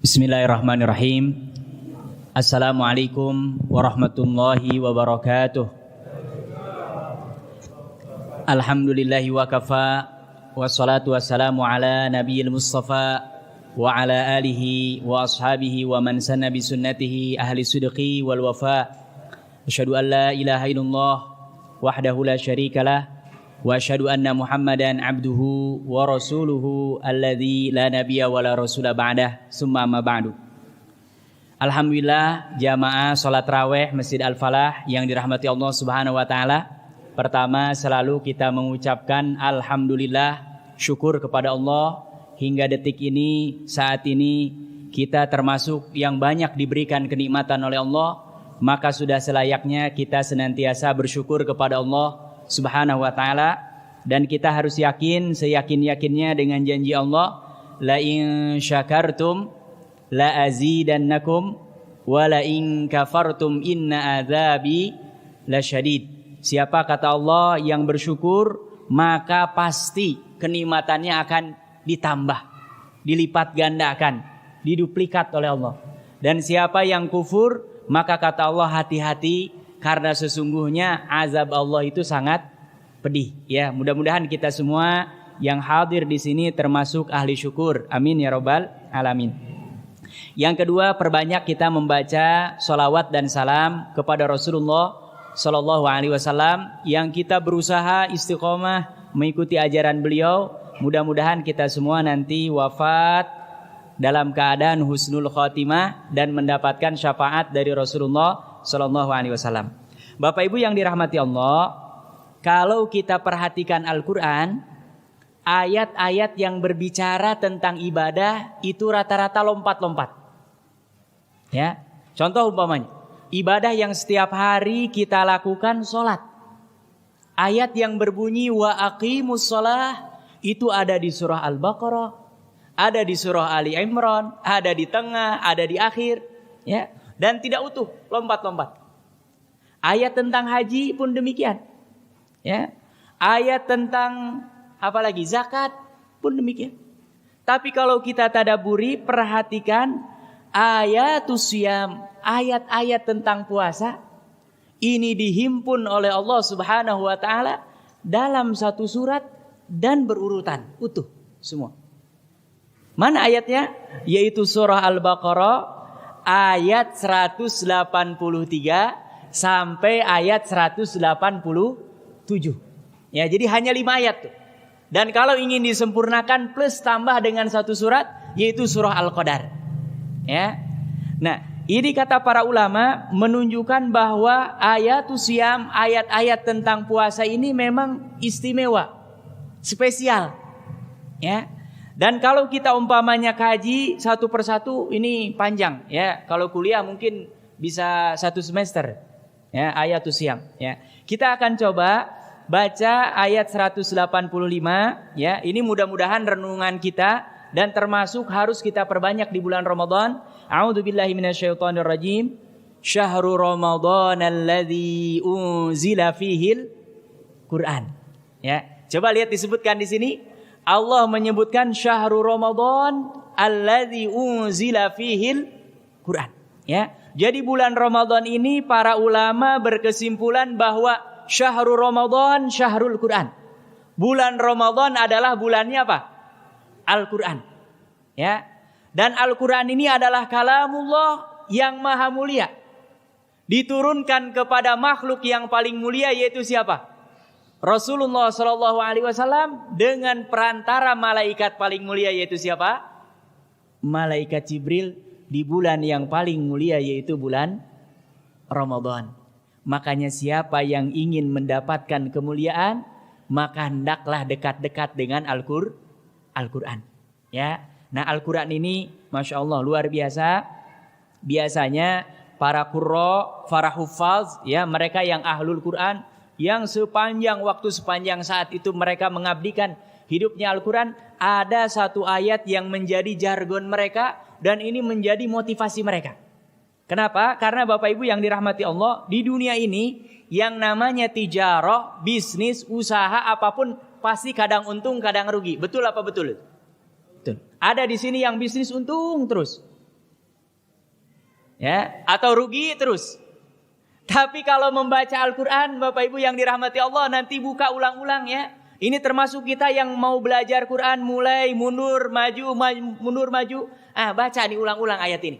Bismillahirrahmanirrahim. Assalamualaikum warahmatullahi wabarakatuh. Alhamdulillahi wa kafa, wassalatu wassalamu ala nabiyil mustafa wa ala alihi wa ashabihi wa man sanna bi sunnatihi ahli sidqi wal wafa. Asyhadu an la ilaha illallah wahdahu la syarikalah wa asyhadu anna Muhammadan abduhu wa rasuluhu alladzi la nabiyya wa la rasula ba'dah, summa amma ba'du. Alhamdulillah, jamaah salat raweh Masjid Al-Falah yang dirahmati Allah Subhanahu wa taala. Pertama, selalu kita mengucapkan alhamdulillah, syukur kepada Allah hingga detik ini, saat ini kita termasuk yang banyak diberikan kenikmatan oleh Allah, maka sudah selayaknya kita senantiasa bersyukur kepada Allah Subhanahu wa ta'ala, dan kita harus yakin seyakin-yakinnya dengan janji Allah, la in syakartum la azidannakum wa la in kafartum inna adzabi lasyadid. Siapa, kata Allah, yang bersyukur maka pasti kenikmatannya akan ditambah, dilipat gandakan, diduplikat oleh Allah. Dan siapa yang kufur, maka kata Allah, hati-hati, karena sesungguhnya azab Allah itu sangat pedih. Ya, mudah-mudahan kita semua yang hadir di sini termasuk ahli syukur. Amin ya rabbal alamin. Yang kedua, perbanyak kita membaca sholawat dan salam kepada Rasulullah Sallallahu Alaihi Wasallam yang kita berusaha istiqomah mengikuti ajaran beliau. Mudah-mudahan kita semua nanti wafat dalam keadaan husnul khotimah dan mendapatkan syafaat dari Rasulullah Sallallahu Alaihi Wasallam. Bapak Ibu yang dirahmati Allah, kalau kita perhatikan Al-Quran, ayat-ayat yang berbicara tentang ibadah itu rata-rata lompat-lompat. Ya, contoh umpamanya, ibadah yang setiap hari kita lakukan sholat. Ayat yang berbunyi wa aqimus sholah itu ada di surah Al-Baqarah, ada di surah Ali Imran, ada di tengah, ada di akhir, ya, dan tidak utuh, lompat-lompat. Ayat tentang haji pun demikian, ya. Ayat tentang apalagi zakat pun demikian. Tapi kalau kita tadaburi, perhatikan ayatus siyam, ayat-ayat tentang puasa, ini dihimpun oleh Allah Subhanahu wa taala dalam satu surat dan berurutan utuh semua. Mana ayatnya? Yaitu surah Al-Baqarah ayat 183 sampai ayat 187. Ya, jadi hanya 5 ayat tuh. Dan kalau ingin disempurnakan plus tambah dengan satu surat, yaitu surah Al-Qadar. Ya. Nah, ini kata para ulama menunjukkan bahwa ayatus siyam, ayat-ayat tentang puasa ini memang istimewa, spesial. Ya. Dan kalau kita umpamanya kaji satu persatu, ini panjang. Ya, kalau kuliah mungkin bisa 1 semester. Ya, ayatus siyam. Ya, kita akan coba baca ayat 185. Ya, ini mudah-mudahan renungan kita dan termasuk harus kita perbanyak di bulan Ramadan. A'udzubillahi minasyaitonirrajim. Syahrul Ramadhanal ladzi unzila fihil Quran. Ya, coba lihat disebutkan di sini. Allah menyebutkan syahrul Ramadan alladzi unzila fihil Quran. Ya, jadi bulan Ramadan ini para ulama berkesimpulan bahwa syahrul Ramadan syahrul Quran. Bulan Ramadan adalah bulannya apa? Al-Quran. Ya. Dan Al-Quran ini adalah kalamullah yang maha mulia. Diturunkan kepada makhluk yang paling mulia, yaitu siapa? Rasulullah Sallallahu Alaihi Wasallam dengan perantara malaikat paling mulia, yaitu siapa? Malaikat Jibril, di bulan yang paling mulia, yaitu bulan Ramadan. Makanya siapa yang ingin mendapatkan kemuliaan, maka hendaklah dekat-dekat dengan Al-Quran. Ya, nah Al-Quran ini, masya Allah, luar biasa. Biasanya para qurra, para hufaz, ya, mereka yang ahlul Quran, yang sepanjang waktu, sepanjang saat itu mereka mengabdikan hidupnya Al-Quran, ada satu ayat yang menjadi jargon mereka. Dan ini menjadi motivasi mereka. Kenapa? Karena Bapak Ibu yang dirahmati Allah, di dunia ini yang namanya tijarah, bisnis, usaha apapun pasti kadang untung, kadang rugi. Betul apa betul? Betul. Ada di sini yang bisnis untung terus. Ya, atau rugi terus. Tapi kalau membaca Al-Quran, Bapak Ibu yang dirahmati Allah, nanti buka ulang-ulang ya. Ini termasuk kita yang mau belajar Quran, mulai mundur, maju, mundur, maju. Baca nih ulang-ulang ayat ini.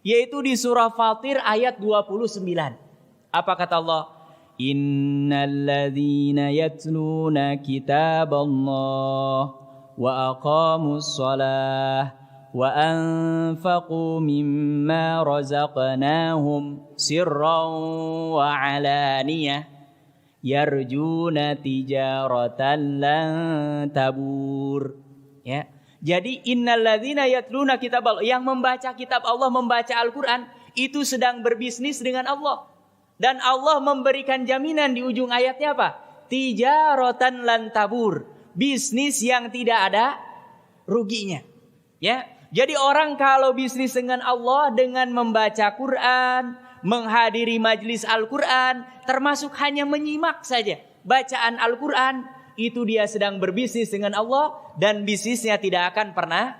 Yaitu di surah Fatir ayat 29. Apa kata Allah? Innalladzina yatluna kitaballah wa aqamus shalah wa anfaqu mimma razaqnahum sirran wa alaniyah yarjuna tijaratan lan tabur. Ya. Jadi innalladzina yatluna kitaballah, yang membaca kitab Allah, membaca Al-Quran, itu sedang berbisnis dengan Allah. Dan Allah memberikan jaminan di ujung ayatnya apa? Tijaratan lan tabur, bisnis yang tidak ada ruginya. Ya. Jadi orang kalau bisnis dengan Allah dengan membaca Quran, menghadiri majlis Al-Quran, termasuk hanya menyimak saja bacaan Al-Quran, itu dia sedang berbisnis dengan Allah dan bisnisnya tidak akan pernah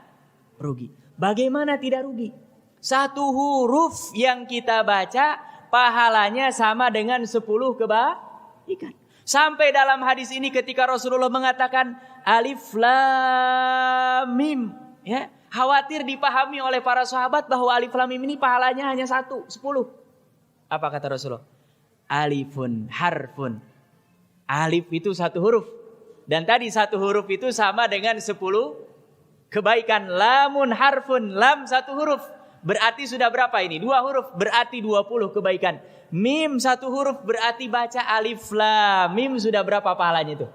rugi. Bagaimana tidak rugi? Satu huruf yang kita baca pahalanya sama dengan 10 kebaikan. Sampai dalam hadis ini ketika Rasulullah mengatakan alif lam mim, ya, khawatir dipahami oleh para sahabat bahwa alif lam mim ini pahalanya hanya 10. Apa kata Rasulullah? Alifun harfun. Alif itu satu huruf. Dan tadi satu huruf itu sama dengan 10 kebaikan. Lamun harfun, lam satu huruf. Berarti sudah berapa ini? 2 huruf, berarti 20 kebaikan. Mim satu huruf, berarti baca alif lam mim sudah berapa pahalanya itu?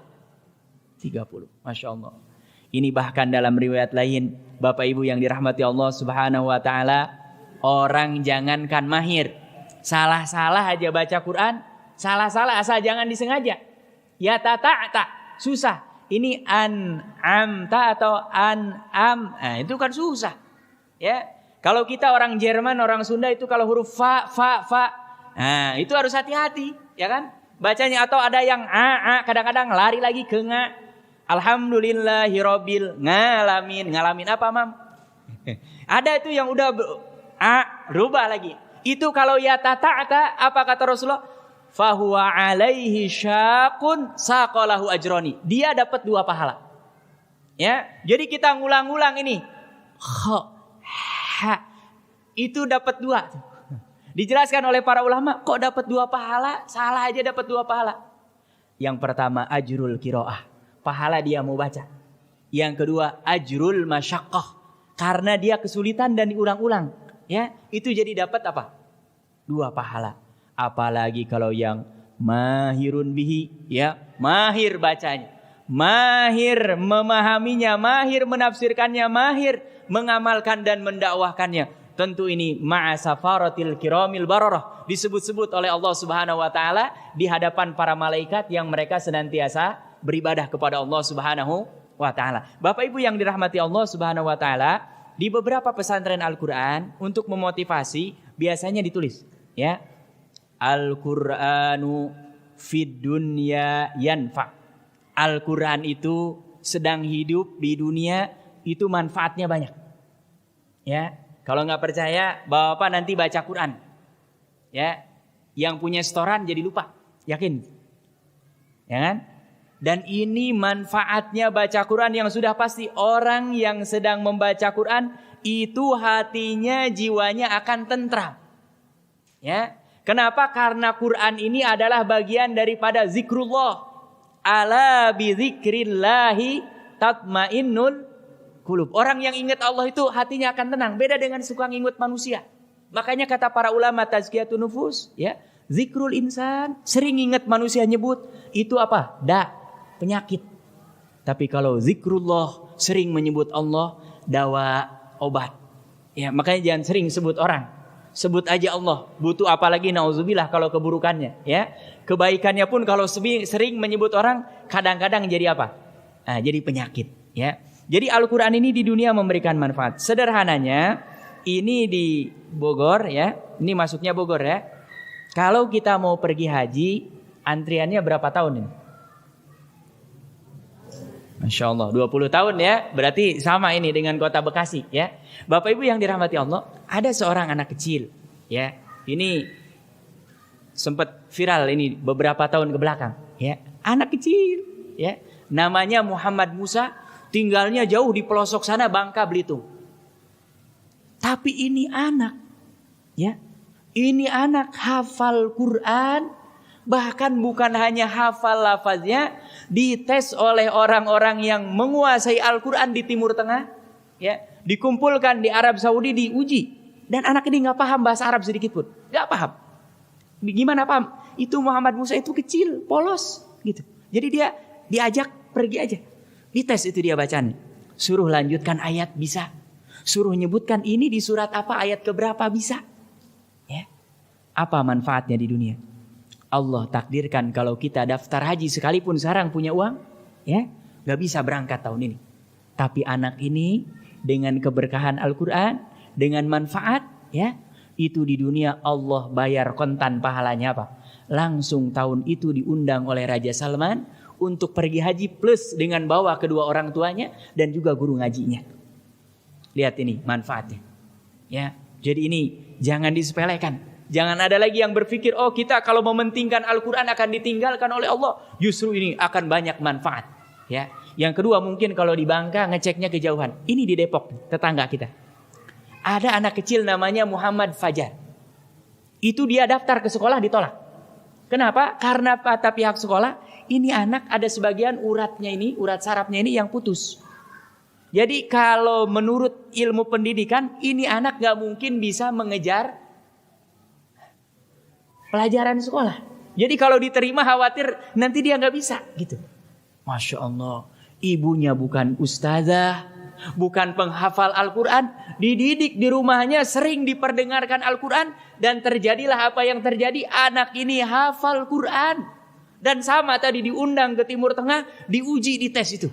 30. Masya Allah. Ini bahkan dalam riwayat lain, Bapak Ibu yang dirahmati Allah Subhanahu wa Ta'ala, orang jangankan mahir, salah-salah aja baca Quran, salah-salah asal jangan disengaja. Ya ta susah. Ini an-amta atau an-am. Itu kan susah. Ya. Kalau kita orang Jerman, orang Sunda itu kalau huruf fa. Itu harus hati-hati, ya kan? Bacanya atau ada yang a, kadang-kadang lari lagi ke nga. Alhamdulillahirabbil ngalamin apa, Mam? Ada itu yang udah rubah lagi. Itu kalau ya ta'ata, apa kata Rasulullah? Fahuwa alaihi syaqun saqalahu ajroni. Dia dapat 2 pahala. Ya, jadi kita ngulang-ngulang ini. Itu dapat 2. Dijelaskan oleh para ulama, kok dapat 2 pahala? Salah aja dapat 2 pahala. Yang pertama ajrul qiraah, pahala dia mau baca. Yang kedua ajrul masyaqqah, karena dia kesulitan dan diulang-ulang. Ya, itu jadi dapat apa? 2 pahala. Apalagi kalau yang mahirun bihi, ya, mahir bacanya, mahir memahaminya, mahir menafsirkannya, mahir mengamalkan dan mendakwahkannya. Tentu ini ma'asafaratil kiramil bararah, disebut-sebut oleh Allah Subhanahu wa Ta'ala di hadapan para malaikat yang mereka senantiasa beribadah kepada Allah Subhanahu wa Ta'ala. Bapak Ibu yang dirahmati Allah Subhanahu wa Ta'ala, di beberapa pesantren Al-Quran untuk memotivasi biasanya ditulis, ya, Al-Qur'anu fid dunya yanfa. Al-Quran itu sedang hidup di dunia, itu manfaatnya banyak. Ya, kalau nggak percaya, Bapak nanti baca Quran. Ya, yang punya setoran jadi lupa, yakin? Ya kan? Dan ini manfaatnya baca Quran yang sudah pasti. Orang yang sedang membaca Quran itu hatinya, jiwanya akan tentram. Ya, kenapa? Karena Quran ini adalah bagian daripada zikrullah. Ala bi zikrillahi tatmainnul qulub. Orang yang ingat Allah itu hatinya akan tenang. Beda dengan suka nginget manusia. Makanya kata para ulama tazkiyatun nufus, ya, zikrul insan, sering ingat manusia nyebut, itu apa? Penyakit. Tapi kalau zikrullah, sering menyebut Allah, dawa, obat. Ya, makanya jangan sering sebut orang. Sebut aja Allah. Butuh apalagi nauzubillah kalau keburukannya, ya. Kebaikannya pun kalau sering menyebut orang, kadang-kadang jadi apa? Jadi penyakit, ya. Jadi Al-Quran ini di dunia memberikan manfaat. Sederhananya, ini di Bogor, ya. Ini masuknya Bogor, ya. Kalau kita mau pergi haji, antriannya berapa tahun ini? Masya Allah, 20 tahun ya. Berarti sama ini dengan kota Bekasi, ya. Bapak Ibu yang dirahmati Allah, ada seorang anak kecil. Ya, ini sempat viral ini beberapa tahun ke belakang. Ya, anak kecil. Ya, namanya Muhammad Musa, tinggalnya jauh di pelosok sana Bangka Belitung. Tapi ini anak, ya, ini anak hafal Quran, bahkan bukan hanya hafal lafaznya, dites oleh orang-orang yang menguasai Al-Quran di Timur Tengah, ya, dikumpulkan di Arab Saudi, diuji, dan anak ini nggak paham bahasa Arab sedikit pun, nggak paham. Gimana paham? Itu Muhammad Musa itu kecil, polos, gitu. Jadi dia diajak pergi aja, dites itu dia bacaan, suruh lanjutkan ayat bisa, suruh nyebutkan ini di surat apa, ayat keberapa bisa. Ya, apa manfaatnya di dunia? Allah takdirkan kalau kita daftar haji sekalipun sekarang punya uang, ya, nggak bisa berangkat tahun ini. Tapi anak ini dengan keberkahan Al-Quran, dengan manfaat, ya, itu di dunia Allah bayar kontan pahalanya apa? Langsung tahun itu diundang oleh Raja Salman untuk pergi haji plus dengan bawa kedua orang tuanya dan juga guru ngajinya. Lihat ini manfaatnya. Ya, jadi ini jangan disepelekan. Jangan ada lagi yang berpikir, oh kita kalau mementingkan Al-Quran akan ditinggalkan oleh Allah. Justru ini akan banyak manfaat. Ya. Yang kedua mungkin kalau di Bangka ngeceknya kejauhan. Ini di Depok, tetangga kita. Ada anak kecil namanya Muhammad Fajar. Itu dia daftar ke sekolah ditolak. Kenapa? Karena kata pihak sekolah, ini anak ada sebagian uratnya ini, urat sarafnya ini yang putus. Jadi kalau menurut ilmu pendidikan, ini anak gak mungkin bisa mengejar pelajaran sekolah. Jadi kalau diterima khawatir nanti dia gak bisa gitu. Masya Allah, ibunya bukan ustazah, bukan penghafal Al-Quran, dididik di rumahnya sering diperdengarkan Al-Quran, dan terjadilah apa yang terjadi. Anak ini hafal Quran, dan sama tadi diundang ke Timur Tengah, diuji di tes itu.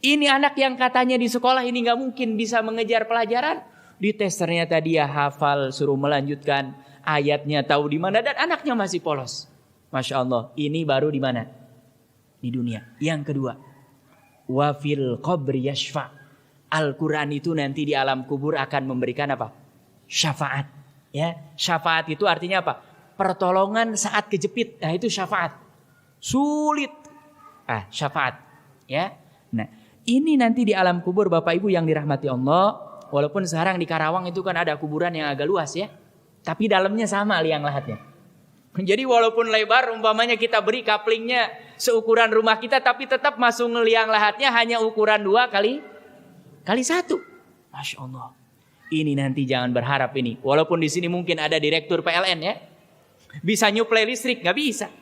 Ini anak yang katanya di sekolah ini gak mungkin bisa mengejar pelajaran, di tes ternyata dia hafal, suruh melanjutkan ayatnya, tahu di mana, dan anaknya masih polos. Masya Allah, ini baru di mana? Di dunia. Yang kedua, wa fil qabri yashfa. Al-Quran itu nanti di alam kubur akan memberikan apa? Syafaat. Ya, syafaat itu artinya apa? Pertolongan saat kejepit. Nah, itu syafaat. Sulit. Syafaat. Ya. Nah, ini nanti di alam kubur Bapak Ibu yang dirahmati Allah. Walaupun sekarang di Karawang itu kan ada kuburan yang agak luas ya. Tapi dalamnya sama liang lahatnya. Jadi walaupun lebar umpamanya kita beri kaplingnya seukuran rumah kita, tapi tetap masuk liang lahatnya hanya ukuran 2 kali 1. Masya Allah. Ini nanti jangan berharap ini. Walaupun di sini mungkin ada direktur PLN ya, bisa nyuplai listrik, nggak bisa.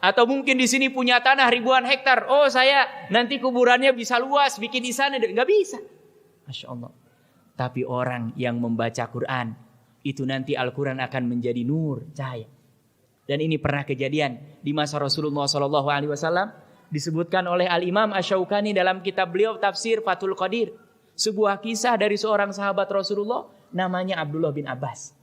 Atau mungkin di sini punya tanah ribuan hektar. Oh saya nanti kuburannya bisa luas, bikin di sana, nggak bisa. Masya Allah. Tapi orang yang membaca Quran itu nanti Al-Quran akan menjadi nur, cahaya. Dan ini pernah kejadian di masa Rasulullah SAW, disebutkan oleh Al-Imam Asy-Syaukani dalam kitab beliau tafsir Fathul Qadir. Sebuah kisah dari seorang sahabat Rasulullah namanya Abdullah bin Abbas.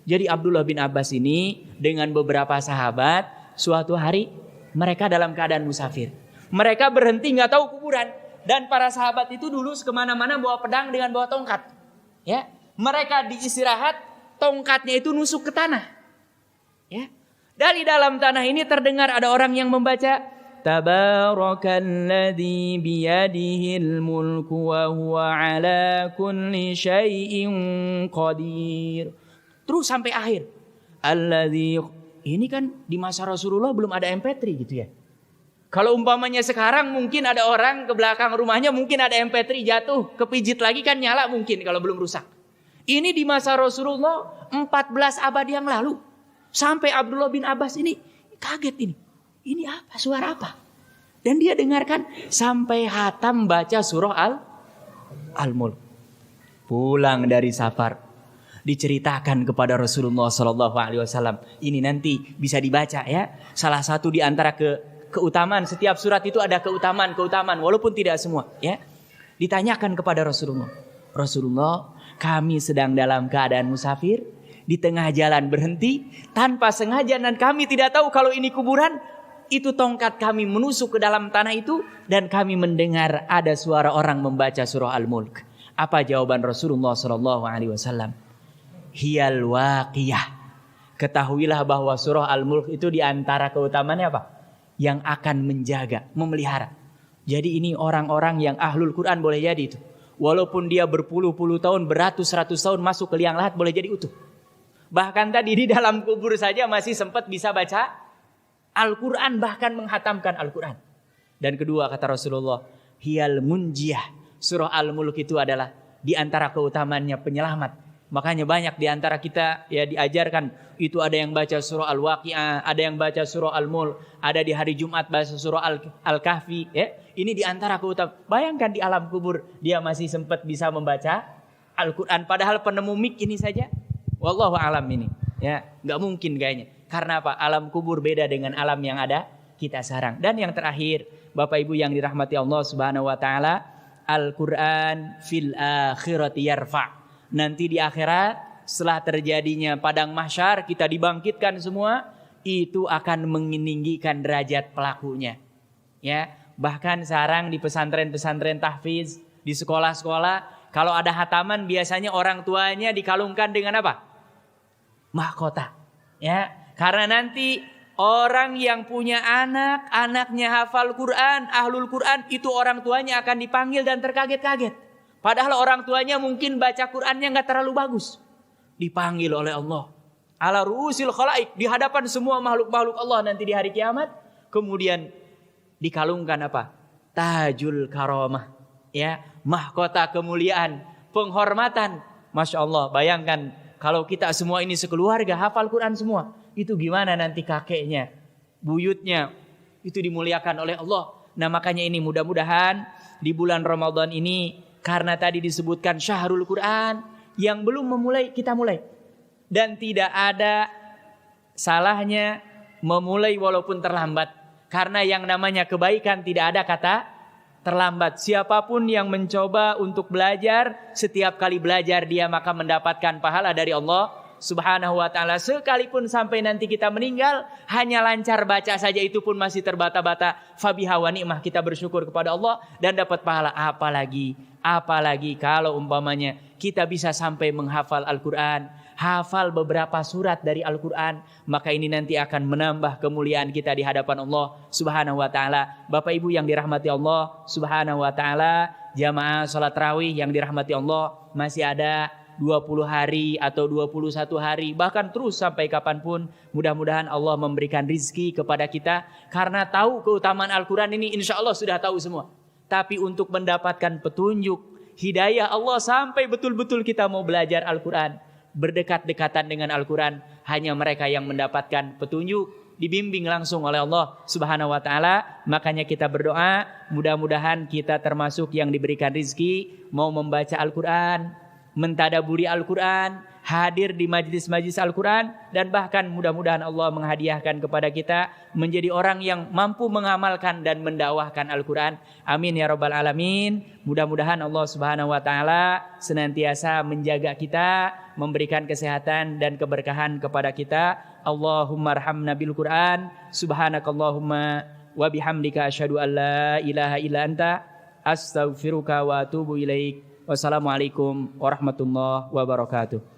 Jadi Abdullah bin Abbas ini dengan beberapa sahabat suatu hari mereka dalam keadaan musafir. Mereka berhenti nggak tahu kuburan, dan para sahabat itu dulu kemana-mana bawa pedang dengan bawa tongkat. Ya, mereka diistirahat, tongkatnya itu nusuk ke tanah. Ya, dari dalam tanah ini terdengar ada orang yang membaca Tabarakalladzi biyadihil mulku wa huwa ala kulli syai'in qadir. Terus sampai akhir. Alladzi, ini kan di masa Rasulullah belum ada MP3 gitu ya. Kalau umpamanya sekarang mungkin ada orang ke belakang rumahnya mungkin ada MP3 jatuh, kepijit lagi kan nyala mungkin kalau belum rusak. Ini di masa Rasulullah 14 abad yang lalu. Sampai Abdullah bin Abbas ini kaget ini. Ini apa? Suara apa? Dan dia dengarkan sampai hatam baca surah Al-Mulk. Pulang dari safar, diceritakan kepada Rasulullah SAW. Ini nanti bisa dibaca ya. Salah satu di antara keutamaan, setiap surat itu ada keutamaan walaupun tidak semua ya. Ditanyakan kepada Rasulullah, Rasulullah, kami sedang dalam keadaan musafir, di tengah jalan berhenti tanpa sengaja, dan kami tidak tahu kalau ini kuburan. Itu tongkat kami menusuk ke dalam tanah itu, dan kami mendengar ada suara orang membaca surah Al-Mulk. Apa jawaban Rasulullah SAW? hiyal waqiyah. Ketahuilah bahwa surah Al-Mulk itu di antara keutamaannya apa? Yang akan menjaga, memelihara. Jadi ini orang-orang yang ahlul Quran boleh jadi itu. Walaupun dia berpuluh-puluh tahun, beratus-ratus tahun masuk ke liang lahat boleh jadi utuh. Bahkan tadi di dalam kubur saja masih sempat bisa baca Al-Quran, bahkan menghatamkan Al-Quran. Dan kedua kata Rasulullah, hiyal munjiyah. Surah Al-Mulk itu adalah di antara keutamaannya penyelamat. Makanya banyak di antara kita ya diajarkan itu ada yang baca surah Al-Waqi'ah, ada yang baca surah Al-Mulk, ada di hari Jumat baca surah Al-Kahfi. Ya. Ini di antara keutamaan. Bayangkan di alam kubur dia masih sempat bisa membaca Al-Quran. Padahal penemu mik ini saja, wallahu alam ini. Ya, nggak mungkin kayaknya. Karena apa? Alam kubur beda dengan alam yang ada kita sekarang. Dan yang terakhir, Bapak Ibu yang dirahmati Allah Subhanahu Wa Taala, Al-Quran fil akhirati yarfa'. Nanti di akhirat setelah terjadinya padang mahsyar kita dibangkitkan semua, itu akan meninggikan derajat pelakunya. Ya, bahkan sekarang di pesantren-pesantren tahfiz, di sekolah-sekolah, kalau ada hataman biasanya orang tuanya dikalungkan dengan apa? Mahkota. Ya, karena nanti orang yang punya anak, anaknya hafal Quran, ahlul Quran, itu orang tuanya akan dipanggil dan terkaget-kaget. Padahal orang tuanya mungkin baca Qurannya nggak terlalu bagus. Dipanggil oleh Allah. Ala ru'usil khalaik, di hadapan semua makhluk-makhluk Allah nanti di hari kiamat. Kemudian dikalungkan apa? Tajul karamah. Ya, mahkota kemuliaan, penghormatan. Masya Allah, bayangkan kalau kita semua ini sekeluarga hafal Quran semua. Itu gimana nanti kakeknya, buyutnya, itu dimuliakan oleh Allah. Nah makanya ini mudah-mudahan di bulan Ramadan ini, karena tadi disebutkan syahrul Quran, yang belum memulai kita mulai. Dan tidak ada salahnya memulai walaupun terlambat. Karena yang namanya kebaikan tidak ada kata terlambat. Siapapun yang mencoba untuk belajar, setiap kali belajar dia maka mendapatkan pahala dari Allah Subhanahu wa ta'ala. Sekalipun sampai nanti kita meninggal, hanya lancar baca saja itu pun masih terbata-bata. Fabiha wa ni'mah, kita bersyukur kepada Allah dan dapat pahala. Apalagi kalau umpamanya kita bisa sampai menghafal Al-Quran, hafal beberapa surat dari Al-Quran, maka ini nanti akan menambah kemuliaan kita di hadapan Allah Subhanahu wa ta'ala. Bapak Ibu yang dirahmati Allah Subhanahu wa ta'ala, jamaah salat tarawih yang dirahmati Allah, masih ada 20 hari atau 21 hari, bahkan terus sampai kapanpun. Mudah-mudahan Allah memberikan rizki kepada kita. Karena tahu keutamaan Al-Quran ini insya Allah sudah tahu semua. Tapi untuk mendapatkan petunjuk, hidayah Allah sampai betul-betul kita mau belajar Al-Quran, berdekat-dekatan dengan Al-Quran, hanya mereka yang mendapatkan petunjuk, dibimbing langsung oleh Allah Subhanahu wa ta'ala. Makanya kita berdoa, mudah-mudahan kita termasuk yang diberikan rizki, mau membaca Al-Quran, mentadaburi Al-Quran, hadir di majlis-majlis Al-Quran, dan bahkan mudah-mudahan Allah menghadiahkan kepada kita menjadi orang yang mampu mengamalkan dan mendakwahkan Al-Quran. Amin ya rabbal alamin. Mudah-mudahan Allah Subhanahu wa ta'ala senantiasa menjaga kita, memberikan kesehatan dan keberkahan kepada kita. Allahumma arhamna bil Quran. Subhanakallahumma wa bihamdika asyhadu an la ilaha illa anta astaghfiruka wa atubu ilaik. Wassalamualaikum warahmatullahi wabarakatuh.